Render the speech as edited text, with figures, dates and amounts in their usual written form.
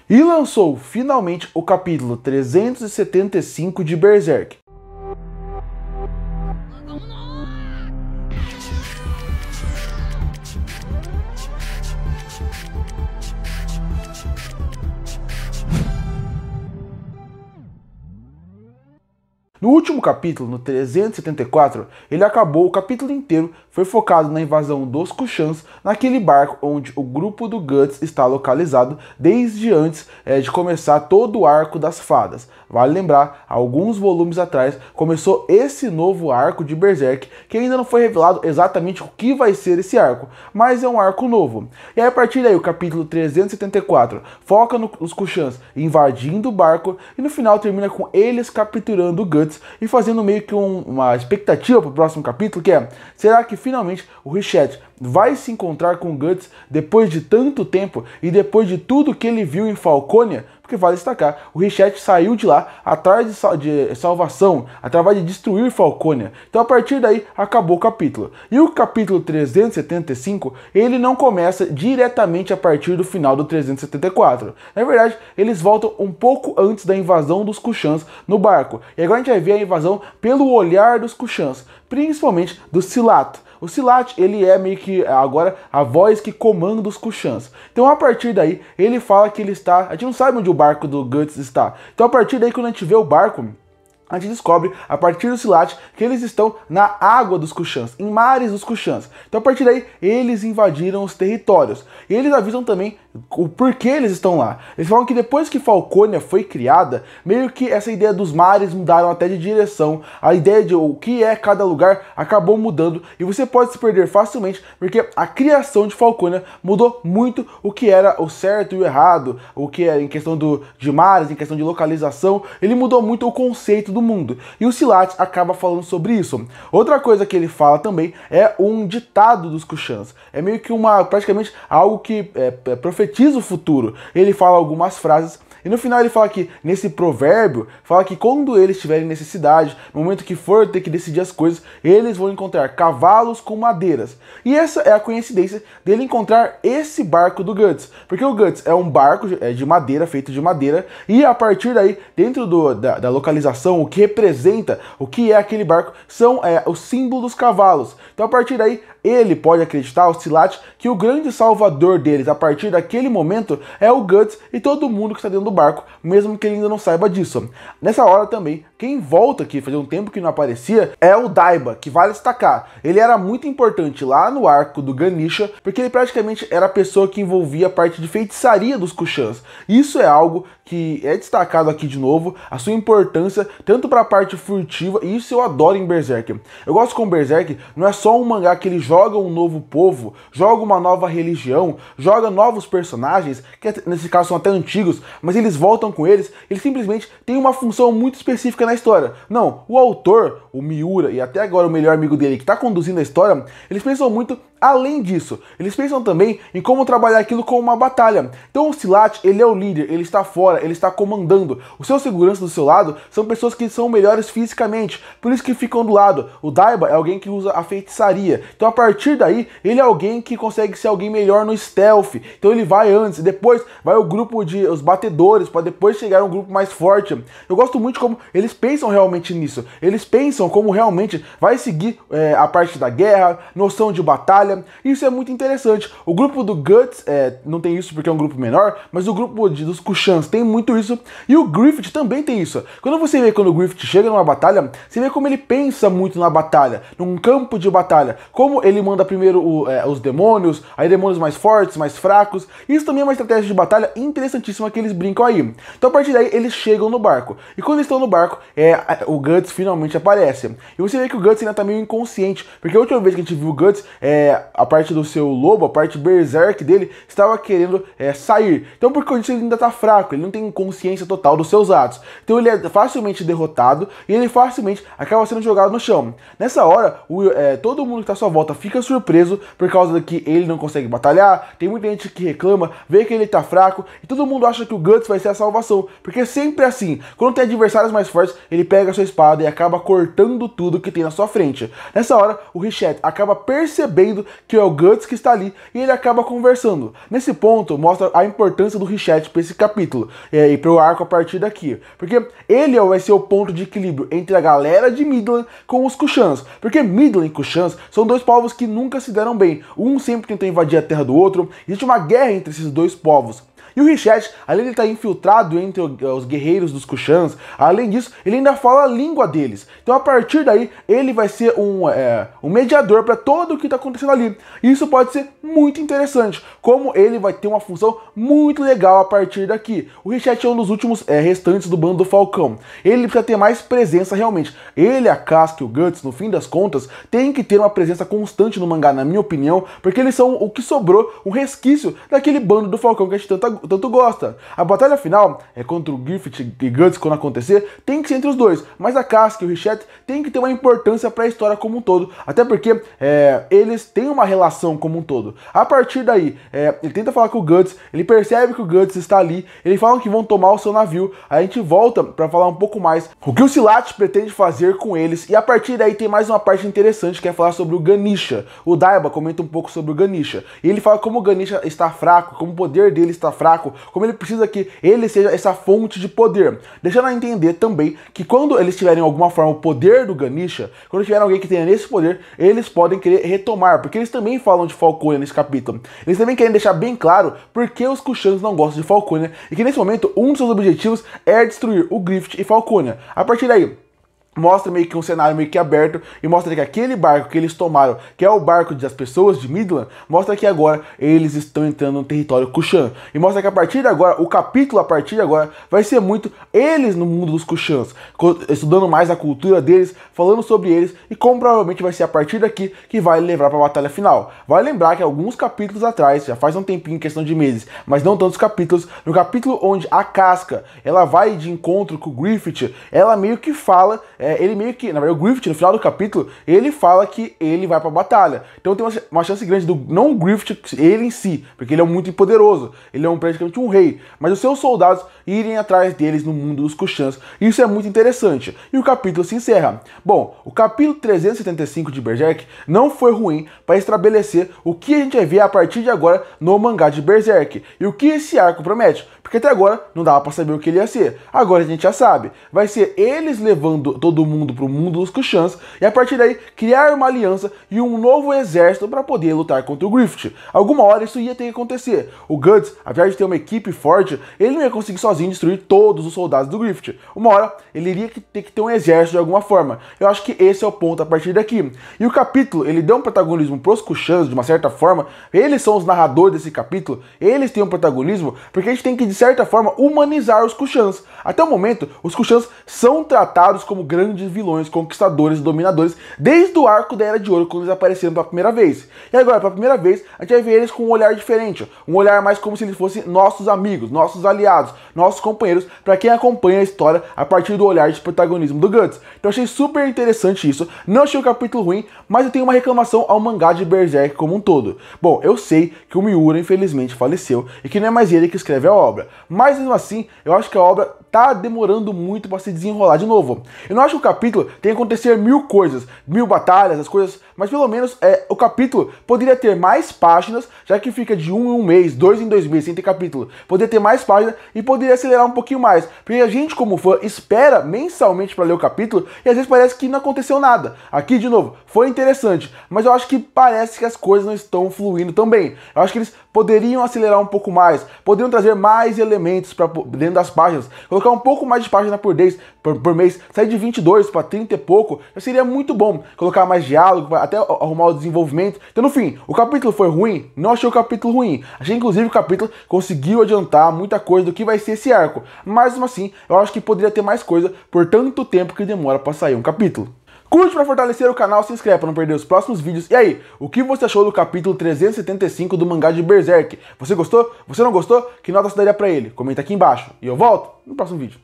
E lançou finalmente o capítulo 375 de Berserk. No último capítulo, no 374, ele acabou, o capítulo inteiro foi focado na invasão dos Kushans naquele barco onde o grupo do Guts está localizado desde antes de começar todo o arco das fadas. Vale lembrar, alguns volumes atrás começou esse novo arco de Berserk, que ainda não foi revelado exatamente o que vai ser esse arco, mas é um arco novo. E aí, a partir daí, o capítulo 374 foca nos Kushans invadindo o barco e no final termina com eles capturando o Guts e fazendo meio que uma expectativa para o próximo capítulo, que é: será que finalmente o Richette vai se encontrar com o Guts depois de tanto tempo e depois de tudo que ele viu em Falconia? Porque vale destacar, o Richette saiu de lá atrás de salvação, através de destruir Falconia. Então a partir daí acabou o capítulo. E o capítulo 375, ele não começa diretamente a partir do final do 374. Na verdade, eles voltam um pouco antes da invasão dos Kushans no barco. E agora a gente vai ver a invasão pelo olhar dos Kushans, principalmente do Silat. O Silat, ele é meio que agora a voz que comanda os Kushans. Então a partir daí, ele fala que ele está... A gente não sabe onde o barco do Guts está. Então a partir daí, quando a gente vê o barco, a gente descobre, a partir do Silat, que eles estão na água dos Kushans, em mares dos Kushans. Então a partir daí, eles invadiram os territórios. E eles avisam também o porquê eles estão lá. Eles falam que depois que Falconia foi criada, meio que essa ideia dos mares mudaram até de direção. A ideia de o que é cada lugar acabou mudando. E você pode se perder facilmente, porque a criação de Falconia mudou muito o que era o certo e o errado, o que é em questão de mares, em questão de localização. Ele mudou muito o conceito do mundo. E o Silat acaba falando sobre isso. Outra coisa que ele fala também é um ditado dos Kushans. É meio que praticamente algo que profetiza o futuro. Ele fala algumas frases e no final ele fala que, nesse provérbio, fala que quando eles tiverem necessidade, no momento que for ter que decidir as coisas, eles vão encontrar cavalos com madeiras. E essa é a coincidência dele encontrar esse barco do Guts. Porque o Guts é um barco de madeira, feito de madeira, e a partir daí, dentro da localização, o que representa, o que é aquele barco, são o símbolo dos cavalos. Então a partir daí, ele pode acreditar, o Silat, que o grande salvador deles, a partir daquele momento, é o Guts e todo mundo que está dentro do barco, mesmo que ele ainda não saiba disso. Nessa hora também, quem volta aqui, fazia um tempo que não aparecia, é o Daiba, que vale destacar. Ele era muito importante lá no arco do Ganisha, porque ele praticamente era a pessoa que envolvia a parte de feitiçaria dos Kushans. Isso é algo que é destacado aqui de novo, a sua importância, tanto para a parte furtiva, e isso eu adoro em Berserk. Eu gosto com Berserk, não é só um mangá que ele joga um novo povo, joga uma nova religião, joga novos personagens, que nesse caso são até antigos, mas eles voltam com eles simplesmente têm uma função muito específica na história. Não, o autor, o Miura, e até agora o melhor amigo dele que está conduzindo a história, eles pensam muito além disso. Eles pensam também em como trabalhar aquilo como uma batalha. Então o Silat, ele é o líder, ele está fora, ele está comandando. Os seus seguranças do seu lado são pessoas que são melhores fisicamente, por isso que ficam do lado. O Daiba é alguém que usa a feitiçaria. Então a partir daí, ele é alguém que consegue ser alguém melhor no stealth. Então ele vai antes, depois vai o grupo os batedores, para depois chegar um grupo mais forte. Eu gosto muito como eles pensam realmente nisso. Eles pensam como realmente vai seguir a parte da guerra, noção de batalha. Isso é muito interessante. O grupo do Guts não tem isso porque é um grupo menor, mas o grupo dos Kushans tem muito isso. E o Griffith também tem isso. Quando você vê quando o Griffith chega numa batalha, você vê como ele pensa muito na batalha, num campo de batalha. Como ele manda primeiro os demônios, aí demônios mais fortes, mais fracos. Isso também é uma estratégia de batalha interessantíssima que eles brincam aí. Então a partir daí eles chegam no barco. E quando eles estão no barco, o Guts finalmente aparece. E você vê que o Guts ainda tá meio inconsciente, porque a última vez que a gente viu o Guts, a parte do seu lobo, a parte berserk dele, estava querendo sair. Então por conta disso ele ainda tá fraco, ele não tem consciência total dos seus atos. Então ele é facilmente derrotado e ele facilmente acaba sendo jogado no chão. Nessa hora, todo mundo que tá à sua volta fica surpreso por causa de que ele não consegue batalhar, tem muita gente que reclama, vê que ele tá fraco e todo mundo acha que o Guts vai ser a salvação, porque é sempre assim, quando tem adversários mais fortes, ele pega a sua espada e acaba cortando tudo que tem na sua frente. Nessa hora, o Richette acaba percebendo que é o Guts que está ali e ele acaba conversando. Nesse ponto mostra a importância do Richette para esse capítulo e para o arco a partir daqui, porque ele vai ser o ponto de equilíbrio entre a galera de Midland com os Kushans, porque Midland e Kushans são dois povos que nunca se deram bem, um sempre tentou invadir a terra do outro, existe uma guerra entre esses dois povos. E o Richette, além de estar infiltrado entre os guerreiros dos Kushans, além disso, ele ainda fala a língua deles. Então, a partir daí, ele vai ser um mediador para tudo o que está acontecendo ali. E isso pode ser muito interessante, como ele vai ter uma função muito legal a partir daqui. O Richette é um dos últimos restantes do bando do Falcão. Ele precisa ter mais presença realmente. Ele, a Casca e o Guts, no fim das contas, tem que ter uma presença constante no mangá, na minha opinião, porque eles são o que sobrou, um resquício daquele bando do Falcão que a gente tanto gosta. A batalha final contra o Griffith e Guts, quando acontecer, tem que ser entre os dois, mas a Casca e o Richette tem que ter uma importância para a história como um todo, até porque eles têm uma relação como um todo. A partir daí, ele tenta falar com o Guts, ele percebe que o Guts está ali, eles falam que vão tomar o seu navio, a gente volta para falar um pouco mais o que o Silat pretende fazer com eles, e a partir daí tem mais uma parte interessante que é falar sobre o Ganisha. O Daiba comenta um pouco sobre o Ganisha, e ele fala como o Ganisha está fraco, como o poder dele está fraco, como ele precisa que ele seja essa fonte de poder, deixando a entender também que quando eles tiverem alguma forma o poder do Ganisha, quando tiver alguém que tenha esse poder, eles podem querer retomar, porque eles também falam de Falconia nesse capítulo. Eles também querem deixar bem claro por que os Kushans não gostam de Falconia, e que nesse momento um dos seus objetivos é destruir o Griffith e Falconia. A partir daí, mostra meio que um cenário meio que aberto e mostra que aquele barco que eles tomaram, que é o barco das pessoas de Midland, mostra que agora eles estão entrando no território Kushan. E mostra que a partir de agora, o capítulo a partir de agora vai ser muito eles no mundo dos Kushans, estudando mais a cultura deles, falando sobre eles e como provavelmente vai ser a partir daqui que vai levar para a batalha final. Vai lembrar que alguns capítulos atrás, já faz um tempinho, questão de meses, mas não tantos capítulos, no capítulo onde a Casca, ela vai de encontro com o Griffith, ela meio que fala... ele meio que, na verdade, o Griffith, no final do capítulo, ele fala que ele vai pra batalha. Então tem uma chance grande do, não o Griffith, ele em si, porque ele é muito poderoso, ele é praticamente um rei, mas os seus soldados irem atrás deles no mundo dos Kushans. Isso é muito interessante. E o capítulo se encerra. Bom, o capítulo 375 de Berserk não foi ruim para estabelecer o que a gente vai ver a partir de agora no mangá de Berserk, e o que esse arco promete. Porque até agora não dava pra saber o que ele ia ser. Agora a gente já sabe. Vai ser eles levando todo mundo pro mundo dos Kushans e a partir daí criar uma aliança e um novo exército para poder lutar contra o Griffith. Alguma hora isso ia ter que acontecer. O Guts, apesar de ter uma equipe forte, ele não ia conseguir sozinho destruir todos os soldados do Griffith. Uma hora ele iria ter que ter um exército de alguma forma. Eu acho que esse é o ponto a partir daqui. E o capítulo, ele deu um protagonismo pros Kushans de uma certa forma. Eles são os narradores desse capítulo. Eles têm um protagonismo porque a gente tem que, de certa forma, humanizar os Kushans. Até o momento, os Kushans são tratados como grandes vilões, conquistadores, dominadores, desde o arco da Era de Ouro, quando eles apareceram pela primeira vez. E agora, pela primeira vez, a gente vai ver eles com um olhar diferente, um olhar mais como se eles fossem nossos amigos, nossos aliados, nossos companheiros, para quem acompanha a história a partir do olhar de protagonismo do Guts. Então eu achei super interessante isso, não achei o capítulo ruim, mas eu tenho uma reclamação ao mangá de Berserk como um todo. Bom, eu sei que o Miura infelizmente faleceu e que não é mais ele que escreve a obra, mas mesmo assim, eu acho que a obra tá demorando muito para se desenrolar de novo. Eu não acho que o capítulo tenha que acontecer 1000 coisas, 1000 batalhas, as coisas, mas pelo menos o capítulo poderia ter mais páginas, já que fica de 1 em 1 mês, 2 em 2 meses sem ter capítulo. Poderia ter mais páginas e poderia acelerar um pouquinho mais, porque a gente como fã espera mensalmente para ler o capítulo e às vezes parece que não aconteceu nada. Aqui de novo, foi interessante, mas eu acho que parece que as coisas não estão fluindo tão bem. Eu acho que eles poderiam acelerar um pouco mais, poderiam trazer mais elementos para dentro das páginas, colocar um pouco mais de página por mês, sair de 22 para 30 e pouco, já seria muito bom. Colocar mais diálogo, até arrumar o desenvolvimento. Então, no fim, o capítulo foi ruim? Não achei o capítulo ruim. Achei, inclusive, que o capítulo conseguiu adiantar muita coisa do que vai ser esse arco. Mas, mesmo assim, eu acho que poderia ter mais coisa por tanto tempo que demora para sair um capítulo. Curte para fortalecer o canal, se inscreve para não perder os próximos vídeos. E aí, o que você achou do capítulo 375 do mangá de Berserk? Você gostou? Você não gostou? Que nota você daria para ele? Comenta aqui embaixo. E eu volto no próximo vídeo.